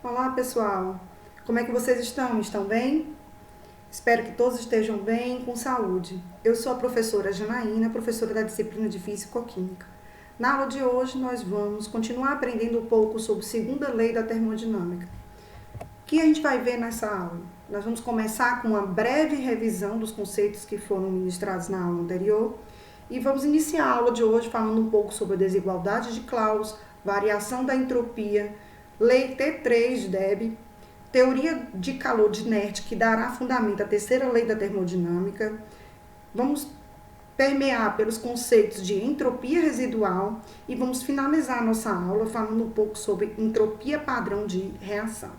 Olá pessoal, como é que vocês estão? Estão bem? Espero que todos estejam bem e com saúde. Eu sou a professora Janaína, professora da disciplina de Físico-Química. Na aula de hoje nós vamos continuar aprendendo um pouco sobre a segunda lei da termodinâmica. O que a gente vai ver nessa aula? Nós vamos começar com uma breve revisão dos conceitos que foram ministrados na aula anterior e vamos iniciar a aula de hoje falando um pouco sobre a desigualdade de Claus, variação da entropia, Lei T3 de Debye, teoria de calor de Nernst, que dará fundamento à terceira lei da termodinâmica. Vamos permear pelos conceitos de entropia residual e vamos finalizar a nossa aula falando um pouco sobre entropia padrão de reação.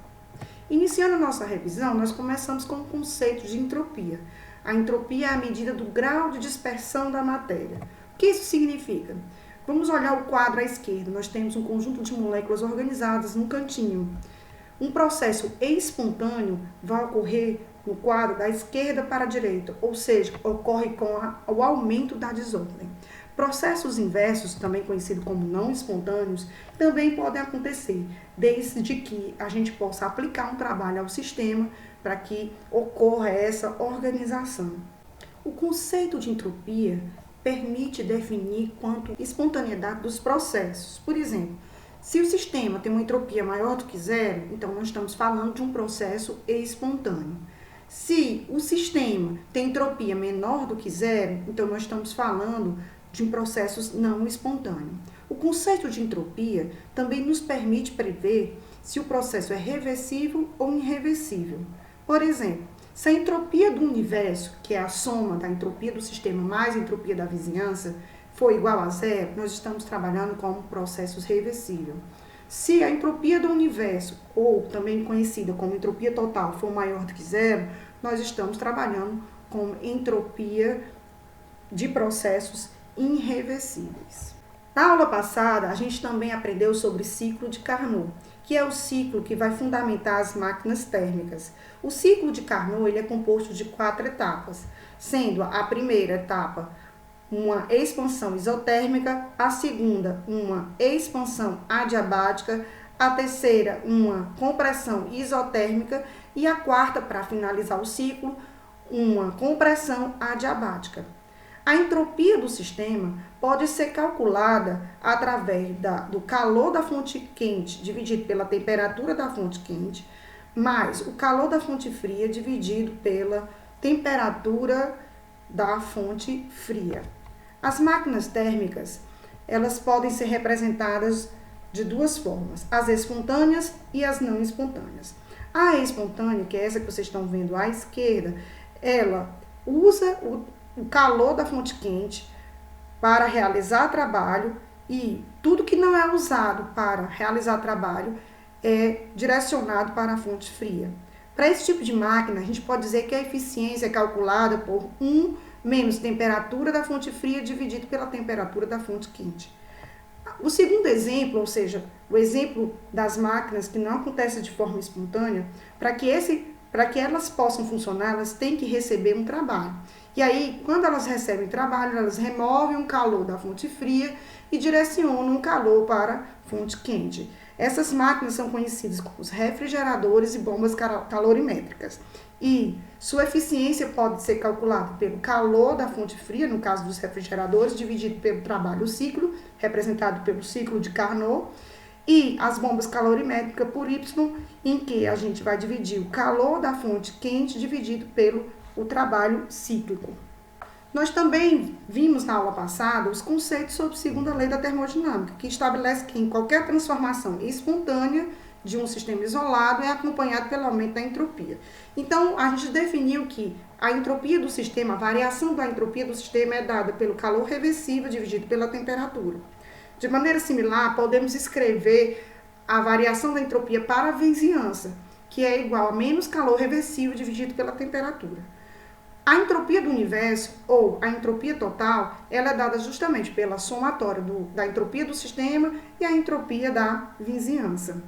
Iniciando a nossa revisão, nós começamos com o conceito de entropia. A entropia é a medida do grau de dispersão da matéria. O que isso significa? Vamos olhar o quadro à esquerda. Nós temos um conjunto de moléculas organizadas num cantinho. Um processo espontâneo vai ocorrer no quadro da esquerda para a direita, ou seja, ocorre com o aumento da desordem. Processos inversos, também conhecidos como não espontâneos, também podem acontecer, desde que a gente possa aplicar um trabalho ao sistema para que ocorra essa organização. O conceito de entropia permite definir quanto à espontaneidade dos processos. Por exemplo, se o sistema tem uma entropia maior do que zero, então nós estamos falando de um processo espontâneo. Se o sistema tem entropia menor do que zero, então nós estamos falando de processos não espontâneos. O conceito de entropia também nos permite prever se o processo é reversível ou irreversível. Por exemplo, se a entropia do universo, que é a soma da entropia do sistema mais a entropia da vizinhança, for igual a zero, nós estamos trabalhando com um processo reversível. Se a entropia do universo, ou também conhecida como entropia total, for maior do que zero, nós estamos trabalhando com entropia de processos irreversíveis. Na aula passada, a gente também aprendeu sobre ciclo de Carnot, que é o ciclo que vai fundamentar as máquinas térmicas. O ciclo de Carnot ele é composto de 4 etapas, sendo a primeira etapa uma expansão isotérmica, a segunda uma expansão adiabática, a terceira uma compressão isotérmica e a quarta, para finalizar o ciclo, uma compressão adiabática. A entropia do sistema pode ser calculada através do calor da fonte quente dividido pela temperatura da fonte quente, mais o calor da fonte fria dividido pela temperatura da fonte fria. As máquinas térmicas, elas podem ser representadas de duas formas, as espontâneas e as não espontâneas. A espontânea, que é essa que vocês estão vendo à esquerda, ela usa o calor da fonte quente para realizar trabalho e tudo que não é usado para realizar trabalho é direcionado para a fonte fria. Para esse tipo de máquina, a gente pode dizer que a eficiência é calculada por 1 menos temperatura da fonte fria dividido pela temperatura da fonte quente. O segundo exemplo, ou seja, o exemplo das máquinas que não acontecem de forma espontânea, para que elas possam funcionar, elas têm que receber um trabalho. E aí, quando elas recebem trabalho, elas removem o calor da fonte fria e direcionam o calor para a fonte quente. Essas máquinas são conhecidas como os refrigeradores e bombas calorimétricas. E sua eficiência pode ser calculada pelo calor da fonte fria, no caso dos refrigeradores, dividido pelo trabalho ciclo, representado pelo ciclo de Carnot, e as bombas calorimétricas por Y, em que a gente vai dividir o calor da fonte quente dividido pelo o trabalho cíclico. Nós também vimos na aula passada os conceitos sobre a segunda lei da termodinâmica, que estabelece que em qualquer transformação espontânea de um sistema isolado é acompanhado pelo aumento da entropia. Então, a gente definiu que a entropia do sistema, a variação da entropia do sistema é dada pelo calor reversível dividido pela temperatura. De maneira similar, podemos escrever a variação da entropia para a vizinhança, que é igual a menos calor reversível dividido pela temperatura. A entropia do universo, ou a entropia total, ela é dada justamente pela somatória da entropia do sistema e a entropia da vizinhança.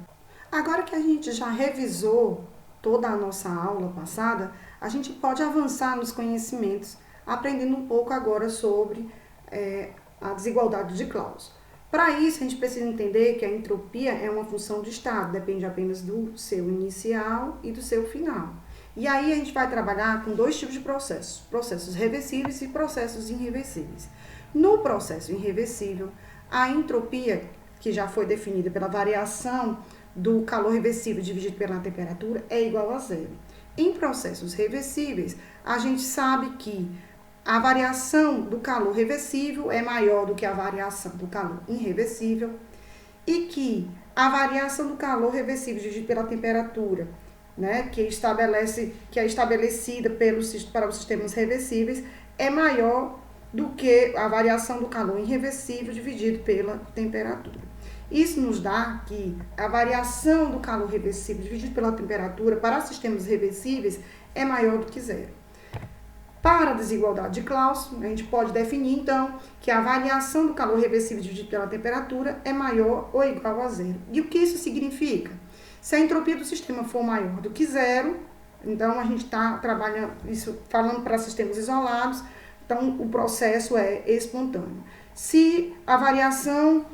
Agora que a gente já revisou toda a nossa aula passada, a gente pode avançar nos conhecimentos, aprendendo um pouco agora sobre a desigualdade de Clausius. Para isso, a gente precisa entender que a entropia é uma função de estado, depende apenas do seu inicial e do seu final. E aí a gente vai trabalhar com dois tipos de processos, processos reversíveis e processos irreversíveis. No processo irreversível, a entropia, que já foi definida pela variação do calor reversível dividido pela temperatura, é igual a zero. Em processos reversíveis, a gente sabe que a variação do calor reversível é maior do que a variação do calor irreversível e que a variação do calor reversível dividido pela temperatura, né, que é estabelecida para os sistemas reversíveis, é maior do que a variação do calor irreversível dividido pela temperatura. Isso nos dá que a variação do calor reversível dividido pela temperatura para sistemas reversíveis é maior do que zero. Para a desigualdade de Clausius, a gente pode definir, então, que a variação do calor reversível dividido pela temperatura é maior ou igual a zero. E o que isso significa? Se a entropia do sistema for maior do que zero, então a gente está trabalhando isso falando para sistemas isolados, então o processo é espontâneo. Se a variação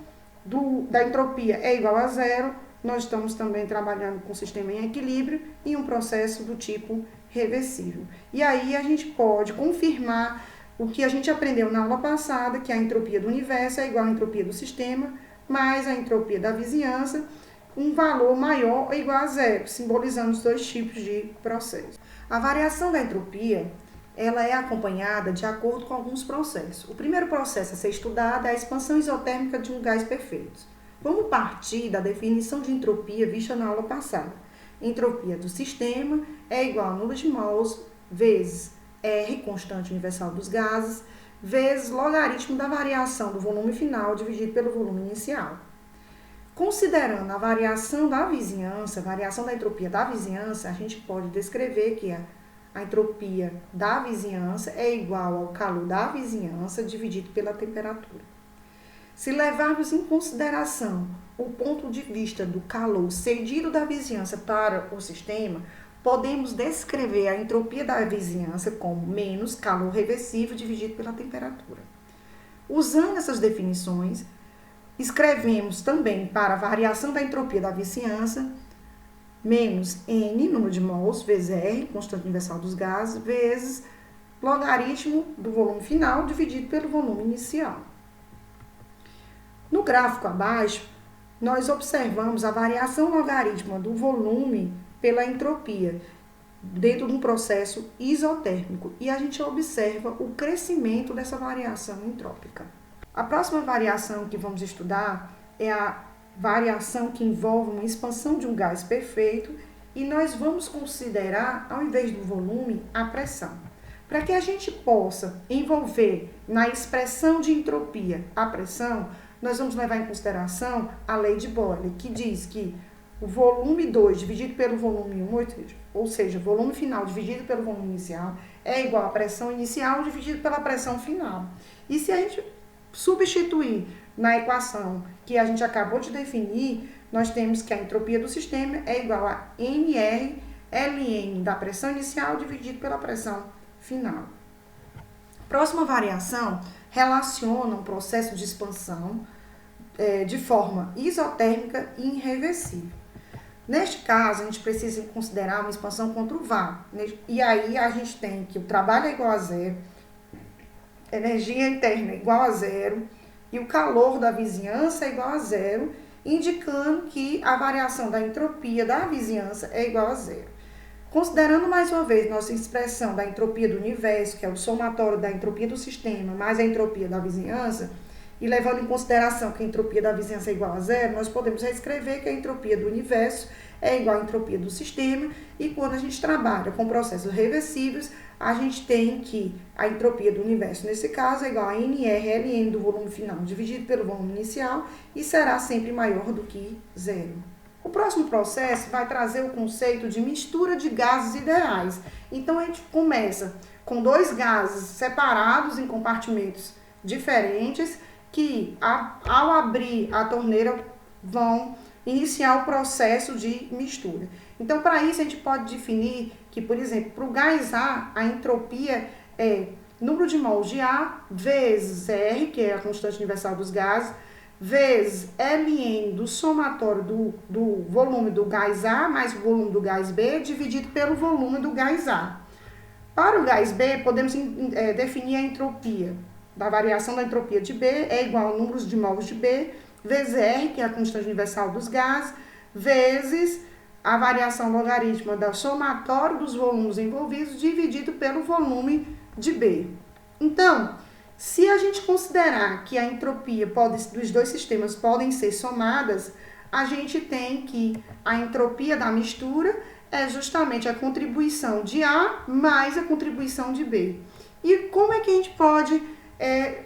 da entropia é igual a zero, nós estamos também trabalhando com o sistema em equilíbrio e um processo do tipo reversível. E aí a gente pode confirmar o que a gente aprendeu na aula passada, que a entropia do universo é igual à entropia do sistema, mais a entropia da vizinhança, um valor maior ou igual a zero, simbolizando os dois tipos de processo. A variação da entropia, ela é acompanhada de acordo com alguns processos. O primeiro processo a ser estudado é a expansão isotérmica de um gás perfeito. Vamos partir da definição de entropia vista na aula passada. Entropia do sistema é igual a número de mols vezes R, constante universal dos gases, vezes logaritmo da variação do volume final dividido pelo volume inicial. Considerando a variação da vizinhança, a variação da entropia da vizinhança, a gente pode descrever que a entropia da vizinhança é igual ao calor da vizinhança dividido pela temperatura. Se levarmos em consideração o ponto de vista do calor cedido da vizinhança para o sistema, podemos descrever a entropia da vizinhança como menos calor reversível dividido pela temperatura. Usando essas definições, escrevemos também para a variação da entropia da vizinhança menos N, número de mols, vezes R, constante universal dos gases, vezes logaritmo do volume final dividido pelo volume inicial. No gráfico abaixo, nós observamos a variação logarítmica do volume pela entropia dentro de um processo isotérmico e a gente observa o crescimento dessa variação entrópica. A próxima variação que vamos estudar é a variação que envolve uma expansão de um gás perfeito e nós vamos considerar, ao invés do volume, a pressão. Para que a gente possa envolver na expressão de entropia a pressão, nós vamos levar em consideração a lei de Boyle, que diz que o volume 2 dividido pelo volume 1, ou seja, o volume final dividido pelo volume inicial, é igual à pressão inicial dividido pela pressão final. E se a gente substituir na equação que a gente acabou de definir, nós temos que a entropia do sistema é igual a NR ln da pressão inicial dividido pela pressão final. Próxima variação relaciona um processo de expansão de forma isotérmica e irreversível. Neste caso, a gente precisa considerar uma expansão contra o VAR. E aí a gente tem que o trabalho é igual a zero, energia interna é igual a zero e o calor da vizinhança é igual a zero, indicando que a variação da entropia da vizinhança é igual a zero. Considerando mais uma vez nossa expressão da entropia do universo, que é o somatório da entropia do sistema mais a entropia da vizinhança, e levando em consideração que a entropia da vizinhança é igual a zero, nós podemos reescrever que a entropia do universo é igual à entropia do sistema, e quando a gente trabalha com processos reversíveis, a gente tem que a entropia do universo, nesse caso, é igual a NR ln do volume final dividido pelo volume inicial, e será sempre maior do que zero. O próximo processo vai trazer o conceito de mistura de gases ideais. Então, a gente começa com dois gases separados em compartimentos diferentes, que ao abrir a torneira vão iniciar o processo de mistura. Então, para isso, a gente pode definir que, por exemplo, para o gás A, a entropia é número de mols de A vezes R, que é a constante universal dos gases, vezes Ln do somatório do volume do gás A mais o volume do gás B, dividido pelo volume do gás A. Para o gás B, podemos definir a entropia da variação da entropia de B é igual ao número de mols de B, vezes R, que é a constante universal dos gases, vezes a variação logarítmica do somatório dos volumes envolvidos, dividido pelo volume de B. Então, se a gente considerar que a entropia dos dois sistemas podem ser somadas, a gente tem que a entropia da mistura é justamente a contribuição de A mais a contribuição de B. E como é que a gente pode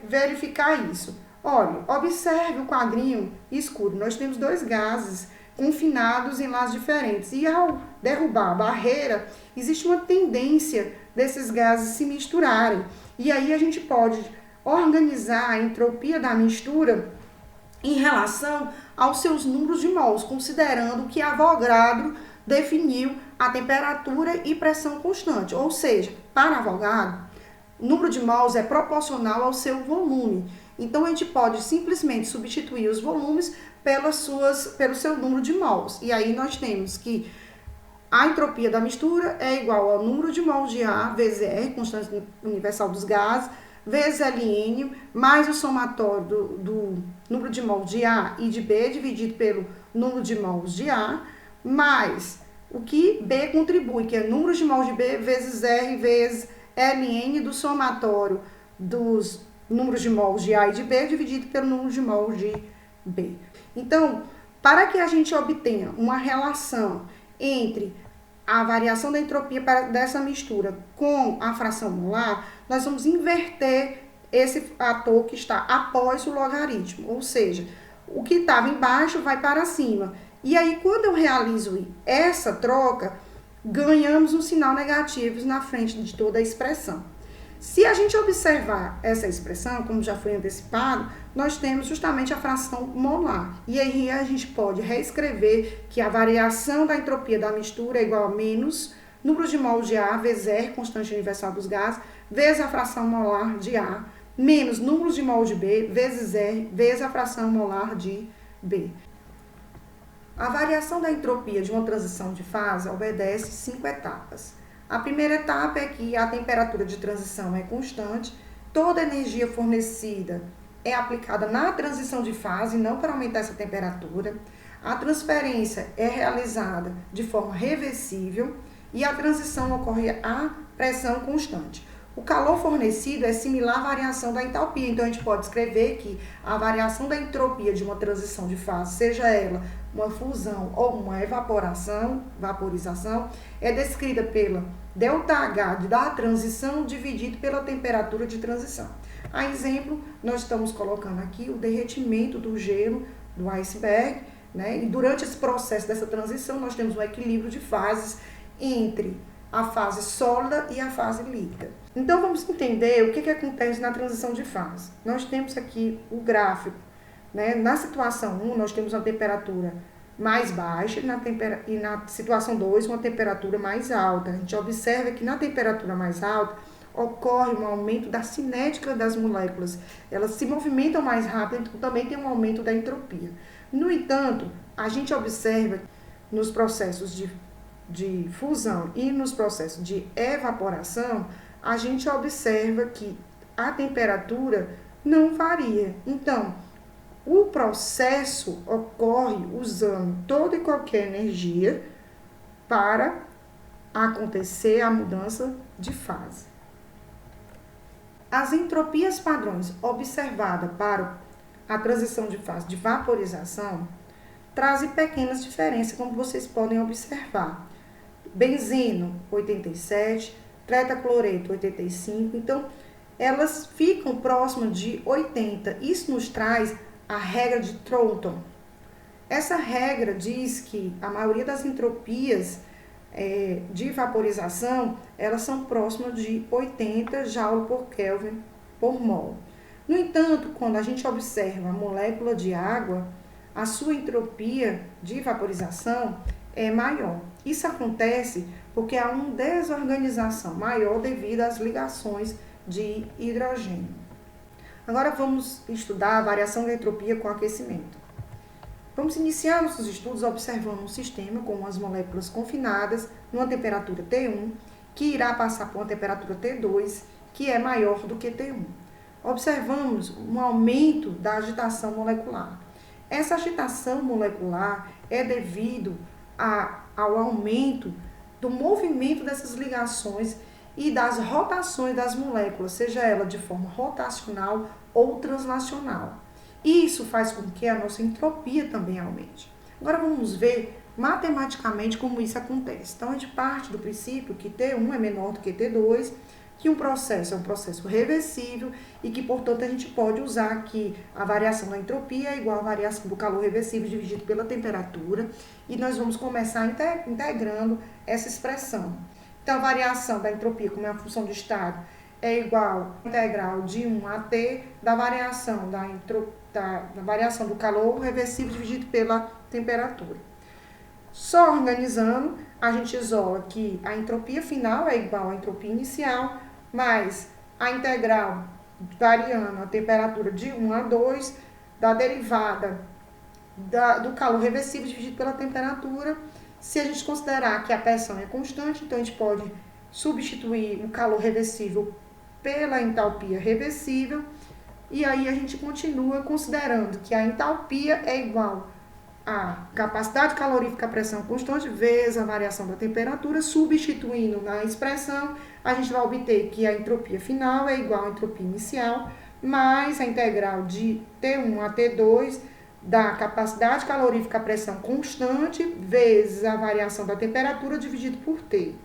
verificar isso? Olha, observe o quadrinho escuro. Nós temos dois gases confinados em lados diferentes. E ao derrubar a barreira, existe uma tendência desses gases se misturarem. E aí a gente pode organizar a entropia da mistura em relação aos seus números de mols, considerando que Avogadro definiu a temperatura e pressão constante. Ou seja, para Avogadro, o número de mols é proporcional ao seu volume. Então, a gente pode simplesmente substituir os volumes pelo seu número de mols. E aí, nós temos que a entropia da mistura é igual ao número de mols de A vezes R, constante universal dos gases, vezes Ln, mais o somatório do número de mols de A e de B, dividido pelo número de mols de A, mais o que B contribui, que é número de mols de B vezes R vezes Ln do somatório dos números de mols de A e de B, dividido pelo número de mols de B. Então, para que a gente obtenha uma relação entre a variação da entropia dessa mistura com a fração molar, nós vamos inverter esse fator que está após o logaritmo, ou seja, o que estava embaixo vai para cima. E aí, quando eu realizo essa troca, ganhamos um sinal negativo na frente de toda a expressão. Se a gente observar essa expressão, como já foi antecipado, nós temos justamente a fração molar. E aí a gente pode reescrever que a variação da entropia da mistura é igual a menos número de mols de A vezes R, constante universal dos gases, vezes a fração molar de A, menos números de mols de B, vezes R, vezes a fração molar de B. A variação da entropia de uma transição de fase obedece 5 etapas. A primeira etapa é que a temperatura de transição é constante, toda a energia fornecida é aplicada na transição de fase, não para aumentar essa temperatura. A transferência é realizada de forma reversível e a transição ocorre a pressão constante. O calor fornecido é similar à variação da entalpia, então a gente pode escrever que a variação da entropia de uma transição de fase, seja ela uma fusão ou uma vaporização, é descrita pela ΔH da transição dividido pela temperatura de transição. A exemplo, nós estamos colocando aqui o derretimento do gelo do iceberg, né? E durante esse processo dessa transição, nós temos um equilíbrio de fases entre a fase sólida e a fase líquida. Então, vamos entender o que acontece na transição de fase. Nós temos aqui o gráfico, né? Na situação 1, nós temos uma temperatura mais baixa e na situação 2, uma temperatura mais alta. A gente observa que na temperatura mais alta ocorre um aumento da cinética das moléculas. Elas se movimentam mais rápido, então também tem um aumento da entropia. No entanto, a gente observa nos processos de fusão e nos processos de evaporação, a gente observa que a temperatura não varia. Então, o processo ocorre usando toda e qualquer energia para acontecer a mudança de fase. As entropias padrões observadas para a transição de fase de vaporização trazem pequenas diferenças, como vocês podem observar. Benzeno, 87, tetracloreto, 85, então elas ficam próximas de 80. Isso nos traz a regra de Thornton. Essa regra diz que a maioria das entropias de vaporização, elas são próximas de 80 Joule por Kelvin por mol. No entanto, quando a gente observa a molécula de água, a sua entropia de vaporização é maior. Isso acontece porque há uma desorganização maior devido às ligações de hidrogênio. Agora vamos estudar a variação da entropia com aquecimento. Vamos iniciar nossos estudos observando um sistema com as moléculas confinadas numa temperatura T1, que irá passar por uma temperatura T2, que é maior do que T1. Observamos um aumento da agitação molecular. Essa agitação molecular é devido ao aumento do movimento dessas ligações e das rotações das moléculas, seja ela de forma rotacional ou translacional. Isso faz com que a nossa entropia também aumente. Agora vamos ver matematicamente como isso acontece. Então, a gente parte do princípio que T1 é menor do que T2, que um processo é um processo reversível e que, portanto, a gente pode usar aqui a variação da entropia é igual à variação do calor reversível dividido pela temperatura, e nós vamos começar integrando essa expressão. Então, a variação da entropia, como é uma função de estado, é igual à integral de 1 a t da variação da variação do calor reversível dividido pela temperatura. Só organizando, a gente isola que a entropia final é igual à entropia inicial, mais a integral variando a temperatura de 1 a 2 da derivada do calor reversível dividido pela temperatura. Se a gente considerar que a pressão é constante, então a gente pode substituir o calor reversível pela entalpia reversível, e aí a gente continua considerando que a entalpia é igual a capacidade calorífica a pressão constante vezes a variação da temperatura. Substituindo na expressão, a gente vai obter que a entropia final é igual à entropia inicial, mais a integral de T1 a T2 da capacidade calorífica a pressão constante vezes a variação da temperatura dividido por T.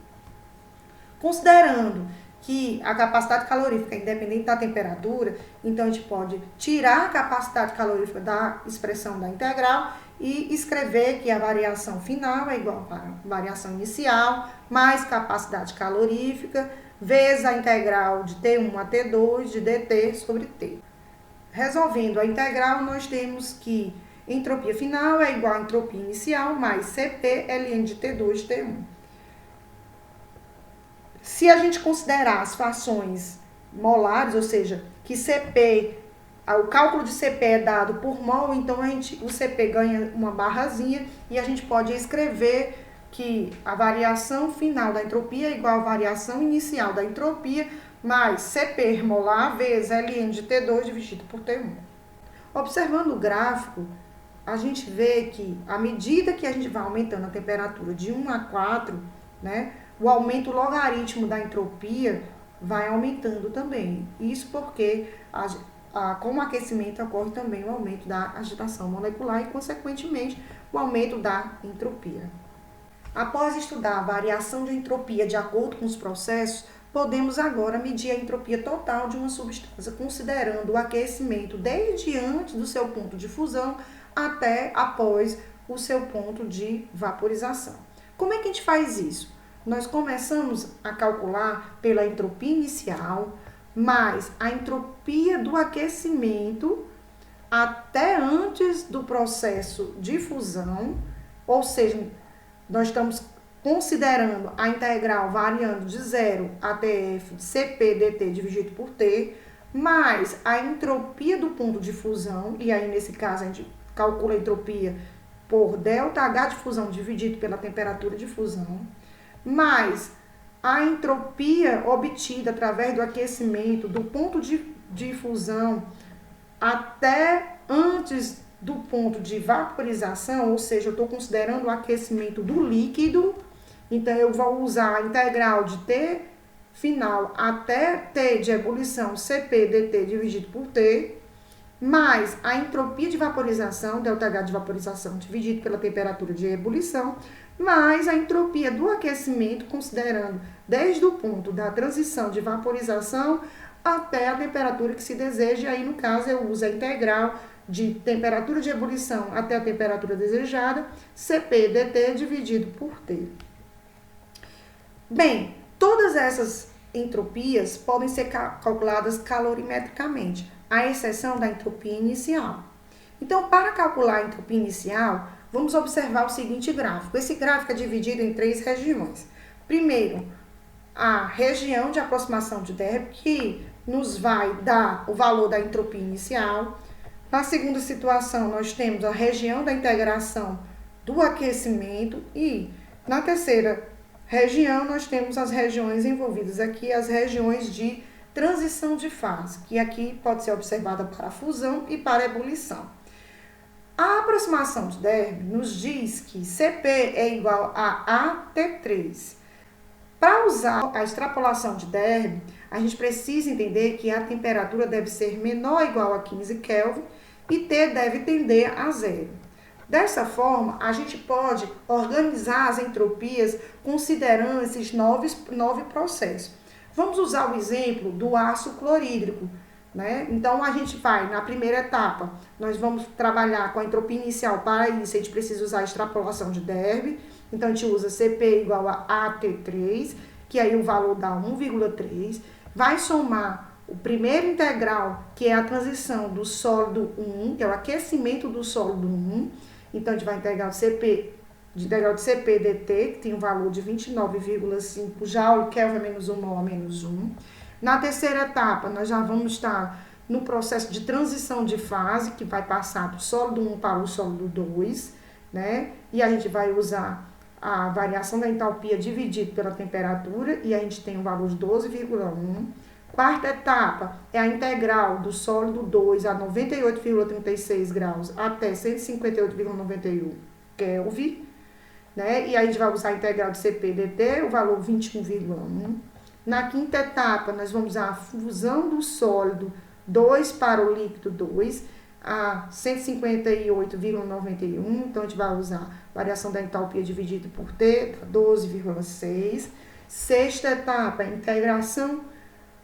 Considerando que a capacidade calorífica é independente da temperatura, então a gente pode tirar a capacidade calorífica da expressão da integral e escrever que a variação final é igual à variação inicial mais capacidade calorífica vezes a integral de T1 a T2 de dt sobre T. Resolvendo a integral, nós temos que entropia final é igual à entropia inicial mais Cp ln de T2 T1. Se a gente considerar as frações molares, ou seja, que Cp, o cálculo de Cp é dado por mol, então o Cp ganha uma barrazinha e a gente pode escrever que a variação final da entropia é igual à variação inicial da entropia mais Cp molar vezes ln de T2 dividido por T1. Observando o gráfico, a gente vê que à medida que a gente vai aumentando a temperatura de 1 a 4, né, o aumento logaritmo da entropia vai aumentando também. Isso porque com o aquecimento ocorre também o aumento da agitação molecular e, consequentemente, o aumento da entropia. Após estudar a variação de entropia de acordo com os processos, podemos agora medir a entropia total de uma substância, considerando o aquecimento desde antes do seu ponto de fusão até após o seu ponto de vaporização. Como é que a gente faz isso? Nós começamos a calcular pela entropia inicial, mais a entropia do aquecimento até antes do processo de fusão, ou seja, nós estamos considerando a integral variando de 0 até f de Cp dt dividido por T, mais a entropia do ponto de fusão, e aí nesse caso a gente calcula a entropia por ΔH de fusão dividido pela temperatura de fusão, mais a entropia obtida através do aquecimento do ponto de fusão até antes do ponto de vaporização, ou seja, eu estou considerando o aquecimento do líquido, então eu vou usar a integral de T final até T de ebulição Cp dt dividido por T, mais a entropia de vaporização, ΔH de vaporização dividido pela temperatura de ebulição, mais a entropia do aquecimento, considerando desde o ponto da transição de vaporização até a temperatura que se deseja, e aí no caso eu uso a integral de temperatura de ebulição até a temperatura desejada, Cp dt dividido por T. Bem, todas essas entropias podem ser calculadas calorimetricamente, à exceção da entropia inicial. Então, para calcular a entropia inicial, vamos observar o seguinte gráfico. Esse gráfico é dividido em 3 regiões. Primeiro, a região de aproximação de Derby, que nos vai dar o valor da entropia inicial. Na segunda situação, nós temos a região da integração do aquecimento e na terceira região, nós temos as regiões envolvidas aqui, as regiões de transição de fase, que aqui pode ser observada para a fusão e para a ebulição. A aproximação de Derby nos diz que Cp é igual a AT3. Para usar a extrapolação de Derby, a gente precisa entender que a temperatura deve ser menor ou igual a 15 Kelvin e T deve tender a zero. Dessa forma, a gente pode organizar as entropias considerando esses 9 processos. Vamos usar o exemplo do ácido clorídrico, né? Então, a gente vai, na primeira etapa, nós vamos trabalhar com a entropia inicial. Para isso, a gente precisa usar a extrapolação de Derby. Então, a gente usa Cp igual a AT3, que aí o valor dá 1,3. Vai somar o primeiro integral, que é a transição do sólido 1, que é o aquecimento do sólido 1. Então, a gente vai integrar o Cp, de Cp dt, que tem um valor de 29,5 Joule, Kelvin menos 1 mol menos 1. Na terceira etapa, nós já vamos estar no processo de transição de fase, que vai passar do sólido 1 para o sólido 2, né? E a gente vai usar a variação da entalpia dividido pela temperatura, e a gente tem um valor de 12,1. Quarta etapa é a integral do sólido 2 a 98,36 graus até 158,91 Kelvin, né? E aí a gente vai usar a integral de Cp dt, o valor 21,1. Na quinta etapa, nós vamos usar a fusão do sólido 2 para o líquido 2 a 158,91. Então, a gente vai usar a variação da entalpia dividida por T, 12,6. Sexta etapa, a integração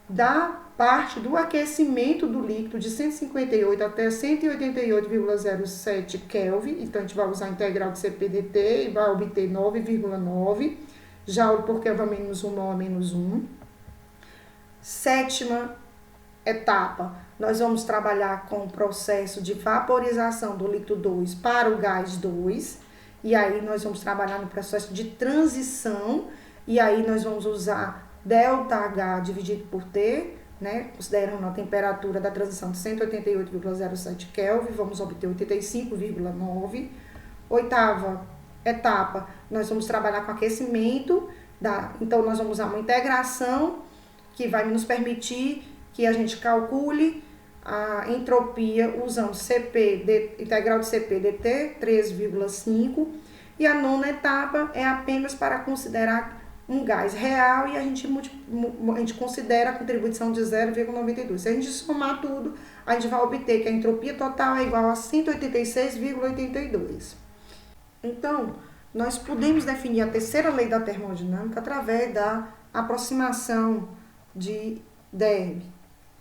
da parte do aquecimento do líquido de 158 até 188,07 Kelvin. Então, a gente vai usar a integral de Cp dt e vai obter 9,9 Joule por Kelvin menos 1 mol menos 1. Sétima etapa, nós vamos trabalhar com o processo de vaporização do líquido 2 para o gás 2. E aí, nós vamos trabalhar no processo de transição. E aí, nós vamos usar ΔH dividido por T, né? Considerando a temperatura da transição de 188,07 Kelvin, vamos obter 85,9. Oitava etapa, nós vamos trabalhar com aquecimento, então nós vamos usar uma integração que vai nos permitir que a gente calcule a entropia usando integral de Cp dt, 13,5. E a nona etapa é apenas para considerar um gás real e a gente considera a contribuição de 0,92. Se a gente somar tudo, a gente vai obter que a entropia total é igual a 186,82. Então, nós podemos definir a terceira lei da termodinâmica através da aproximação de Derby.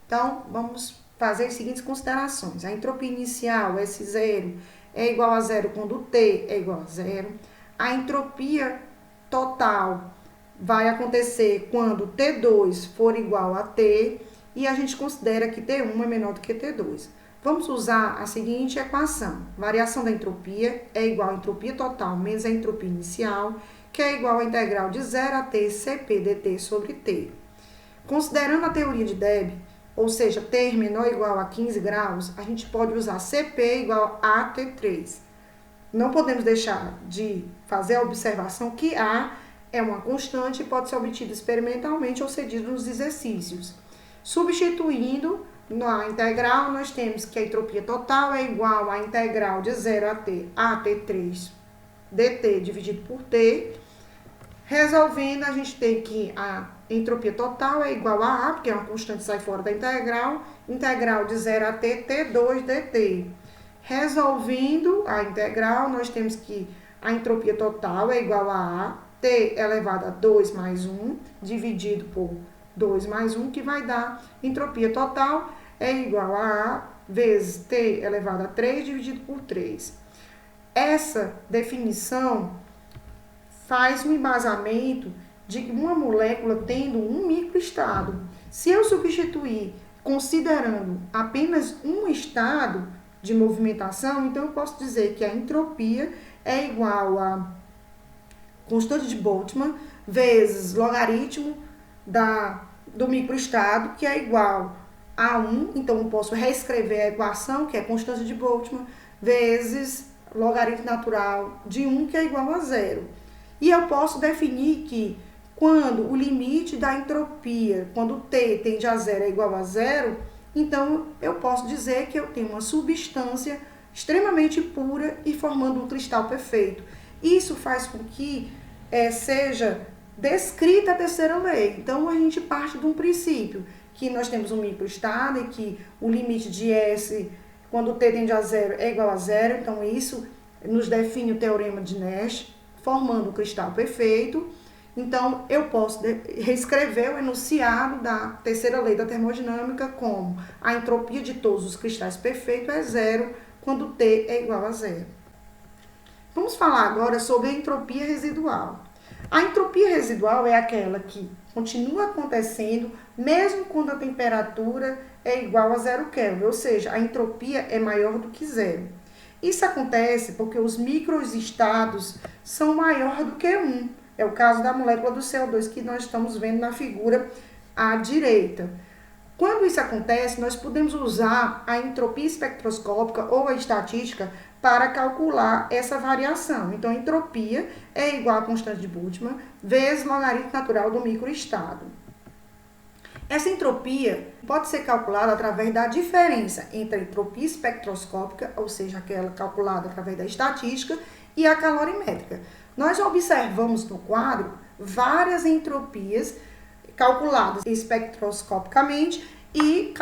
Então, vamos fazer as seguintes considerações. A entropia inicial, S0, é igual a zero quando T é igual a zero. A entropia total vai acontecer quando T2 for igual a T e a gente considera que T1 é menor do que T2. Vamos usar a seguinte equação. Variação da entropia é igual a entropia total menos a entropia inicial, que é igual a integral de 0 a T Cp dt sobre T. Considerando a teoria de Derby, ou seja, T menor ou igual a 15 graus, a gente pode usar Cp igual a T3. Não podemos deixar de fazer a observação que A é uma constante e pode ser obtida experimentalmente ou cedido nos exercícios. Substituindo na integral, nós temos que a entropia total é igual à integral de 0 a T, AT3 dt dividido por T. Resolvendo, a gente tem que a entropia total é igual a A, porque é uma constante que sai fora da integral de 0 a T, T2 dt. Resolvendo a integral, nós temos que a entropia total é igual a A, T elevado a 2 mais 1, dividido por 2 mais 1, que vai dar entropia total é igual a A vezes T elevado a 3 dividido por 3. Essa definição faz um embasamento de uma molécula tendo um microestado. Se eu substituir considerando apenas um estado de movimentação, então eu posso dizer que a entropia é igual a constante de Boltzmann vezes logaritmo do microestado, que é igual a 1, então eu posso reescrever a equação, que é constante de Boltzmann, vezes logaritmo natural de 1, que é igual a 0. E eu posso definir que quando o limite da entropia, quando T tende a 0 é igual a 0, então eu posso dizer que eu tenho uma substância extremamente pura e formando um cristal perfeito. Isso faz com que seja descrita a terceira lei. Então a gente parte de um princípio que nós temos um microestado e que o limite de S, quando T tende a 0, é igual a 0. Então isso nos define o teorema de Nash, formando um cristal perfeito. Então, eu posso reescrever o enunciado da terceira lei da termodinâmica como a entropia de todos os cristais perfeitos é 0 quando T é igual a 0. Vamos falar agora sobre a entropia residual. A entropia residual é aquela que continua acontecendo mesmo quando a temperatura é igual a 0 Kelvin, ou seja, a entropia é maior do que 0. Isso acontece porque os microestados são maior do que 1. É o caso da molécula do CO2 que nós estamos vendo na figura à direita. Quando isso acontece, nós podemos usar a entropia espectroscópica ou a estatística para calcular essa variação. Então, a entropia é igual a constante de Boltzmann vezes logaritmo natural do microestado. Essa entropia pode ser calculada através da diferença entre a entropia espectroscópica, ou seja, aquela calculada através da estatística, e a calorimétrica. Nós observamos no quadro várias entropias calculadas espectroscopicamente e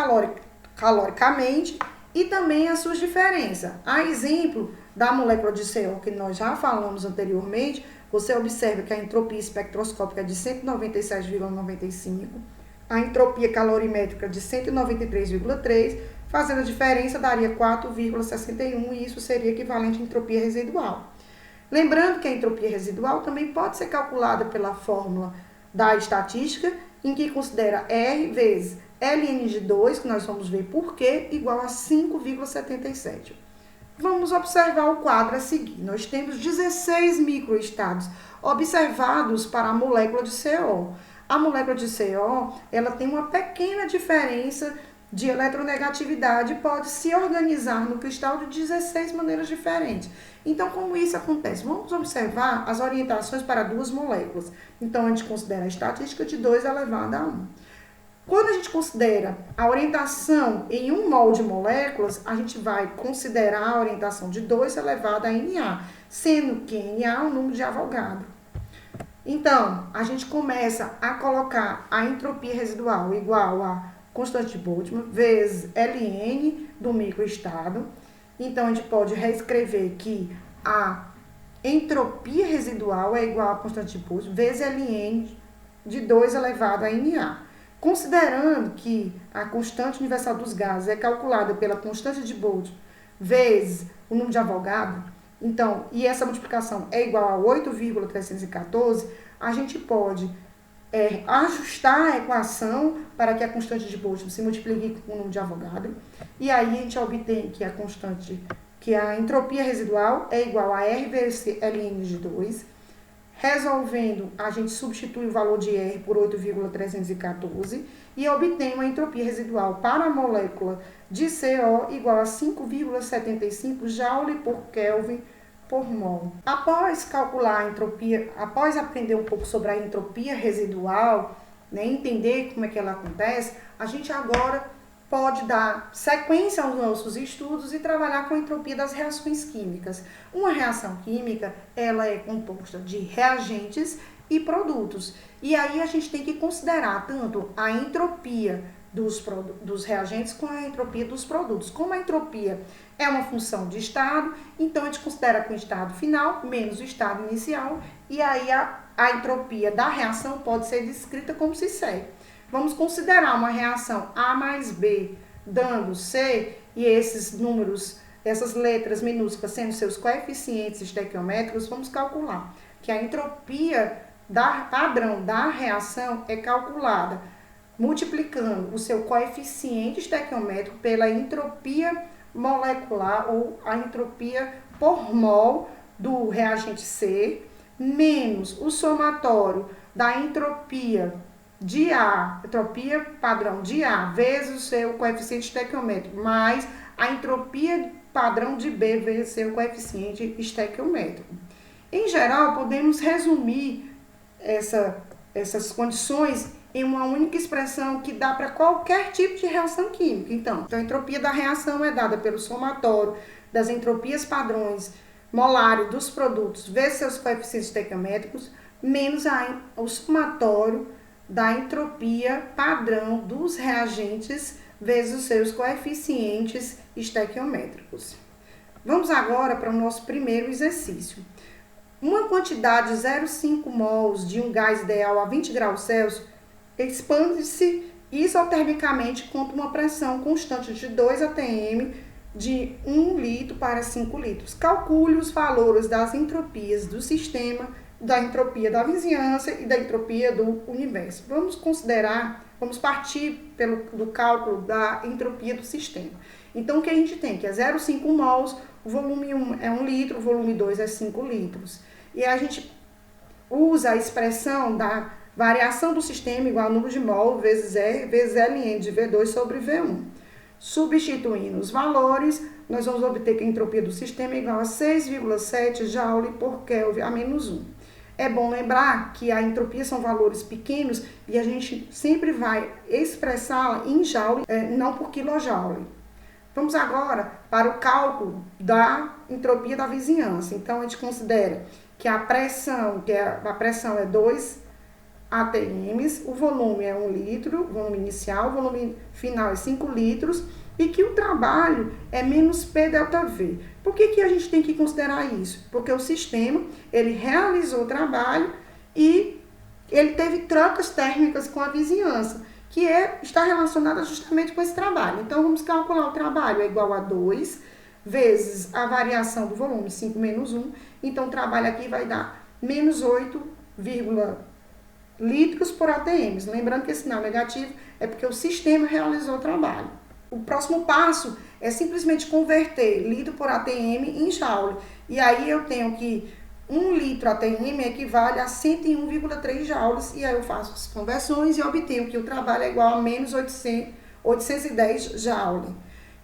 caloricamente e também as suas diferenças. A exemplo da molécula de CO, que nós já falamos anteriormente, você observa que a entropia espectroscópica é de 197,95, a entropia calorimétrica de 193,3, fazendo a diferença daria 4,61 e isso seria equivalente à entropia residual. Lembrando que a entropia residual também pode ser calculada pela fórmula da estatística, em que considera R vezes ln de 2, que nós vamos ver por quê, igual a 5,77. Vamos observar o quadro a seguir. Nós temos 16 microestados observados para a molécula de CO. A molécula de CO, ela tem uma pequena diferença de eletronegatividade e pode se organizar no cristal de 16 maneiras diferentes. Então, como isso acontece? Vamos observar as orientações para duas moléculas. Então, a gente considera a estatística de 2 elevado a 1. Quando a gente considera a orientação em 1 mol de moléculas, a gente vai considerar a orientação de 2 elevado a Na, sendo que Na é o número de Avogadro. Então, a gente começa a colocar a entropia residual igual a constante de Boltzmann vezes Ln do microestado. Então, a gente pode reescrever que a entropia residual é igual a constante de Boltzmann vezes Ln de 2 elevado a Na. Considerando que a constante universal dos gases é calculada pela constante de Boltzmann vezes o número de Avogadro, então, e essa multiplicação é igual a 8,314, a gente pode ajustar a equação para que a constante de Boltzmann se multiplique com o número de Avogadro. E aí a gente obtém que a entropia residual é igual a R vezes Ln de 2. Resolvendo, a gente substitui o valor de R por 8,314 e obtém uma entropia residual para a molécula de CO igual a 5,75 Joule por Kelvin por mol. Após calcular a entropia, após aprender um pouco sobre a entropia residual, né, entender como é que ela acontece, a gente agora pode dar sequência aos nossos estudos e trabalhar com a entropia das reações químicas. Uma reação química, ela é composta de reagentes e produtos. E aí a gente tem que considerar tanto a entropia dos reagentes com a entropia dos produtos. Como a entropia é uma função de estado, então a gente considera com o estado final menos o estado inicial, e aí a entropia da reação pode ser descrita como se segue. Vamos considerar uma reação A mais B dando C, e esses números, essas letras minúsculas sendo seus coeficientes estequiométricos, vamos calcular que a entropia padrão da reação é calculada multiplicando o seu coeficiente estequiométrico pela entropia molecular ou a entropia por mol do reagente C, menos o somatório da entropia de A, entropia padrão de A, vezes o seu coeficiente estequiométrico, mais a entropia padrão de B, vezes o seu coeficiente estequiométrico. Em geral, podemos resumir essas condições em uma única expressão que dá para qualquer tipo de reação química. Então, a entropia da reação é dada pelo somatório das entropias padrões molares dos produtos vezes seus coeficientes estequiométricos, menos o somatório da entropia padrão dos reagentes vezes os seus coeficientes estequiométricos. Vamos agora para o nosso primeiro exercício. Uma quantidade de 0,5 mols de um gás ideal a 20 graus Celsius expande-se isotermicamente com uma pressão constante de 2 atm de 1 litro para 5 litros. Calcule os valores das entropias do sistema, da entropia da vizinhança e da entropia do universo. Vamos partir do cálculo da entropia do sistema. Então, o que a gente tem? Que é 0,5 mols, o volume 1 é 1 litro, o volume 2 é 5 litros. E a gente usa a expressão da variação do sistema igual ao número de mol vezes R vezes Ln de V2 sobre V1. Substituindo os valores, nós vamos obter que a entropia do sistema é igual a 6,7 Joule por Kelvin a menos 1. É bom lembrar que a entropia são valores pequenos e a gente sempre vai expressá-la em Joule, não por quilojoule. Vamos agora para o cálculo da entropia da vizinhança. Então, a gente considera que a pressão é 2 atms, o volume é 1 litro, o volume inicial, o volume final é 5 litros, e que o trabalho é menos P delta V. Por que a gente tem que considerar isso? Porque o sistema, ele realizou o trabalho e ele teve trocas térmicas com a vizinhança, que está relacionada justamente com esse trabalho. Então, vamos calcular o trabalho é igual a 2 vezes a variação do volume, 5 menos 1. Então, o trabalho aqui vai dar menos 8, litros por atm. Lembrando que esse sinal negativo é porque o sistema realizou o trabalho. O próximo passo é simplesmente converter litro por atm em joule. E aí eu tenho que 1 litro atm equivale a 101,3 joules. E aí eu faço as conversões e obtenho que o trabalho é igual a menos 810 joule.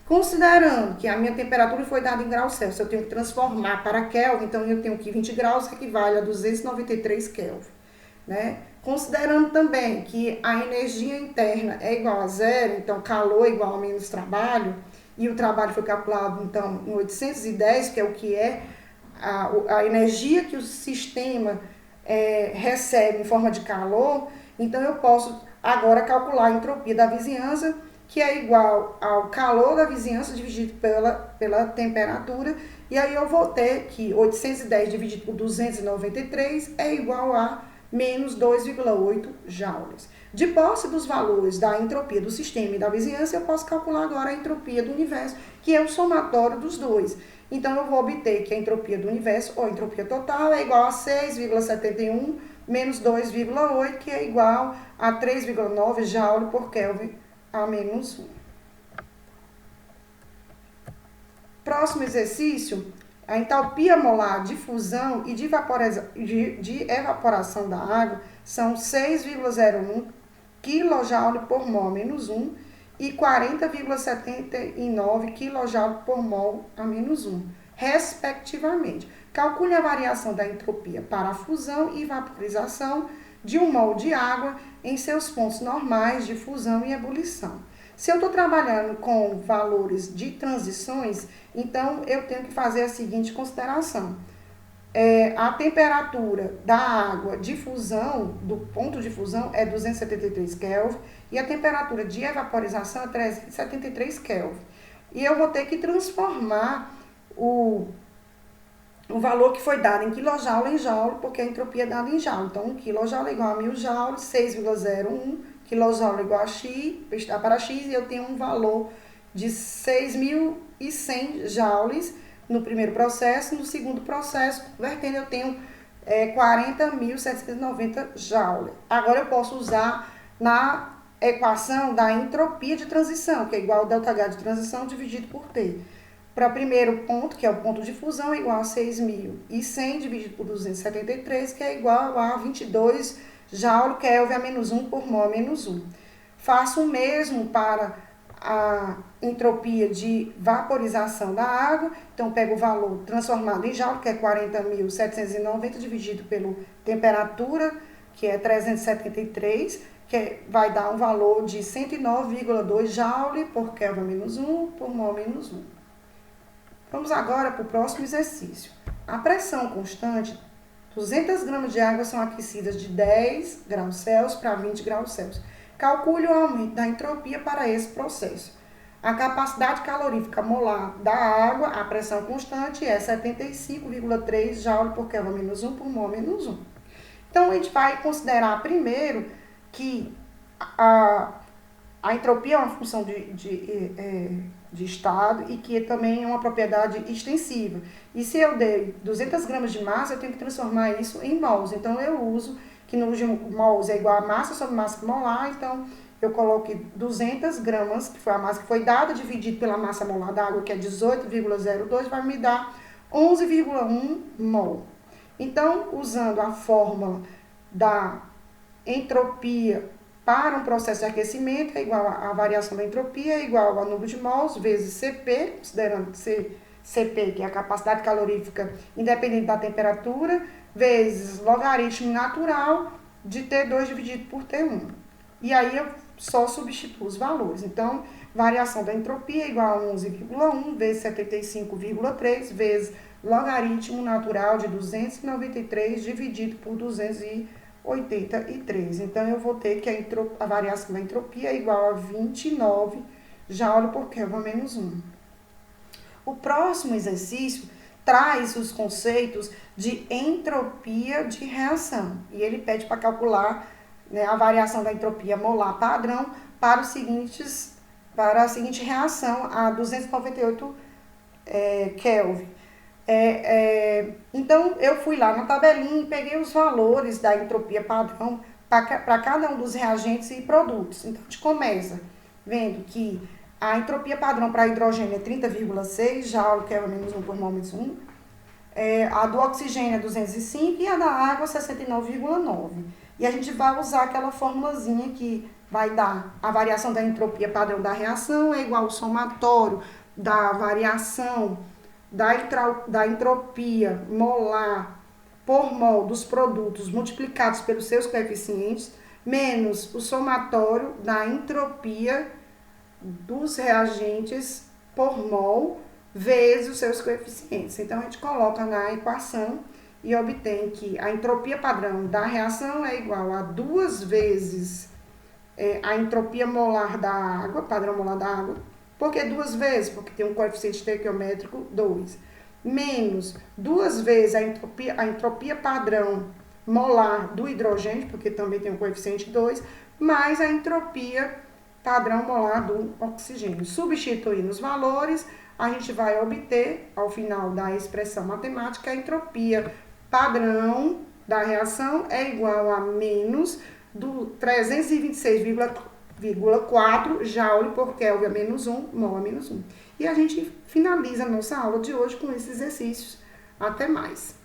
Considerando que a minha temperatura foi dada em graus Celsius, eu tenho que transformar para Kelvin, então eu tenho que 20 graus equivale a 293 Kelvin. Né? Considerando também que a energia interna é igual a zero, então calor é igual a menos trabalho, e o trabalho foi calculado então em 810, que é o que é a energia que o sistema recebe em forma de calor, então eu posso agora calcular a entropia da vizinhança, que é igual ao calor da vizinhança dividido pela temperatura, e aí eu vou ter que 810 dividido por 293 é igual a menos 2,8 joules. De posse dos valores da entropia do sistema e da vizinhança, eu posso calcular agora a entropia do universo, que é o somatório dos dois. Então, eu vou obter que a entropia do universo, ou a entropia total, é igual a 6,71 menos 2,8, que é igual a 3,9 joule por Kelvin a menos 1. Próximo exercício. A entalpia molar de fusão e de evaporação da água são 6,01 kJ por mol menos 1 e 40,79 kJ por mol a menos 1, respectivamente. Calcule a variação da entropia para a fusão e vaporização de um mol de água em seus pontos normais de fusão e ebulição. Se eu estou trabalhando com valores de transições, então eu tenho que fazer a seguinte consideração. A temperatura da água de fusão, do ponto de fusão, é 273 Kelvin e a temperatura de evaporização é 373 Kelvin. E eu vou ter que transformar o valor que foi dado em quilojoule em joule, porque a entropia é dada em joule. Então, 1 kJ é igual a 1000 joules, 6,01 kJ é igual a x, para x, e eu tenho um valor de 6.100 joules no primeiro processo. No segundo processo, convertendo, eu tenho 40.790 joules. Agora, eu posso usar na equação da entropia de transição, que é igual ao ΔH de transição dividido por T. Para o primeiro ponto, que é o ponto de fusão, é igual a 6.100 dividido por 273, que é igual a 22 Joule Kelvin a menos 1 por mol a menos 1. Faço o mesmo para a entropia de vaporização da água, então pego o valor transformado em Joule, que é 40.790 dividido pela temperatura, que é 373, que vai dar um valor de 109,2 Joule por Kelvin menos 1 por mol menos 1. Vamos agora para o próximo exercício. A pressão constante, 200 gramas de água são aquecidas de 10 graus Celsius para 20 graus Celsius. Calcule o aumento da entropia para esse processo. A capacidade calorífica molar da água, a pressão constante, é 75,3 Joule por Kelvin menos 1 por mol menos 1. Então, a gente vai considerar primeiro que a entropia é uma função de estado e que também é uma propriedade extensiva. E se eu dei 200 gramas de massa, eu tenho que transformar isso em mols. Então, eu uso que no mols é igual a massa sobre massa molar, então eu coloquei 200 gramas, que foi a massa que foi dada, dividido pela massa molar da água, que é 18,02, vai me dar 11,1 mol. Então, usando a fórmula da entropia para um processo de aquecimento, é igual a variação da entropia, é igual ao número de mols vezes Cp, considerando Cp, que é a capacidade calorífica independente da temperatura, vezes logaritmo natural de T2 dividido por T1. E aí eu só substituo os valores. Então, variação da entropia é igual a 11,1 vezes 75,3 vezes logaritmo natural de 293 dividido por 283. Então, eu vou ter que a variação da entropia é igual a 29 Joule por Kelvin menos 1. O próximo exercício traz os conceitos de entropia de reação. E ele pede para calcular, né, a variação da entropia molar padrão para a seguinte reação a 298 Kelvin. Então, eu fui lá na tabelinha e peguei os valores da entropia padrão para cada um dos reagentes e produtos. Então, a gente começa vendo que a entropia padrão para hidrogênio é 30,6 Joule Kelvin menos 1 por mol menos 1. A do oxigênio é 205 e a da água 69,9. E a gente vai usar aquela formulazinha que vai dar a variação da entropia padrão da reação é igual ao somatório da variação da entropia molar por mol dos produtos multiplicados pelos seus coeficientes, menos o somatório da entropia dos reagentes por mol vezes os seus coeficientes. Então, a gente coloca na equação e obtém que a entropia padrão da reação é igual a 2 vezes a entropia molar da água, padrão molar da água. Por que 2 vezes? Porque tem um coeficiente estequiométrico 2. Menos 2 vezes a entropia padrão molar do hidrogênio, porque também tem um coeficiente 2, mais a entropia padrão molar do oxigênio. Substituindo os valores, a gente vai obter, ao final da expressão matemática, a entropia padrão da reação é igual a menos do 326,4 Joule por Kelvin a menos 1, mol a menos 1. E a gente finaliza a nossa aula de hoje com esses exercícios. Até mais!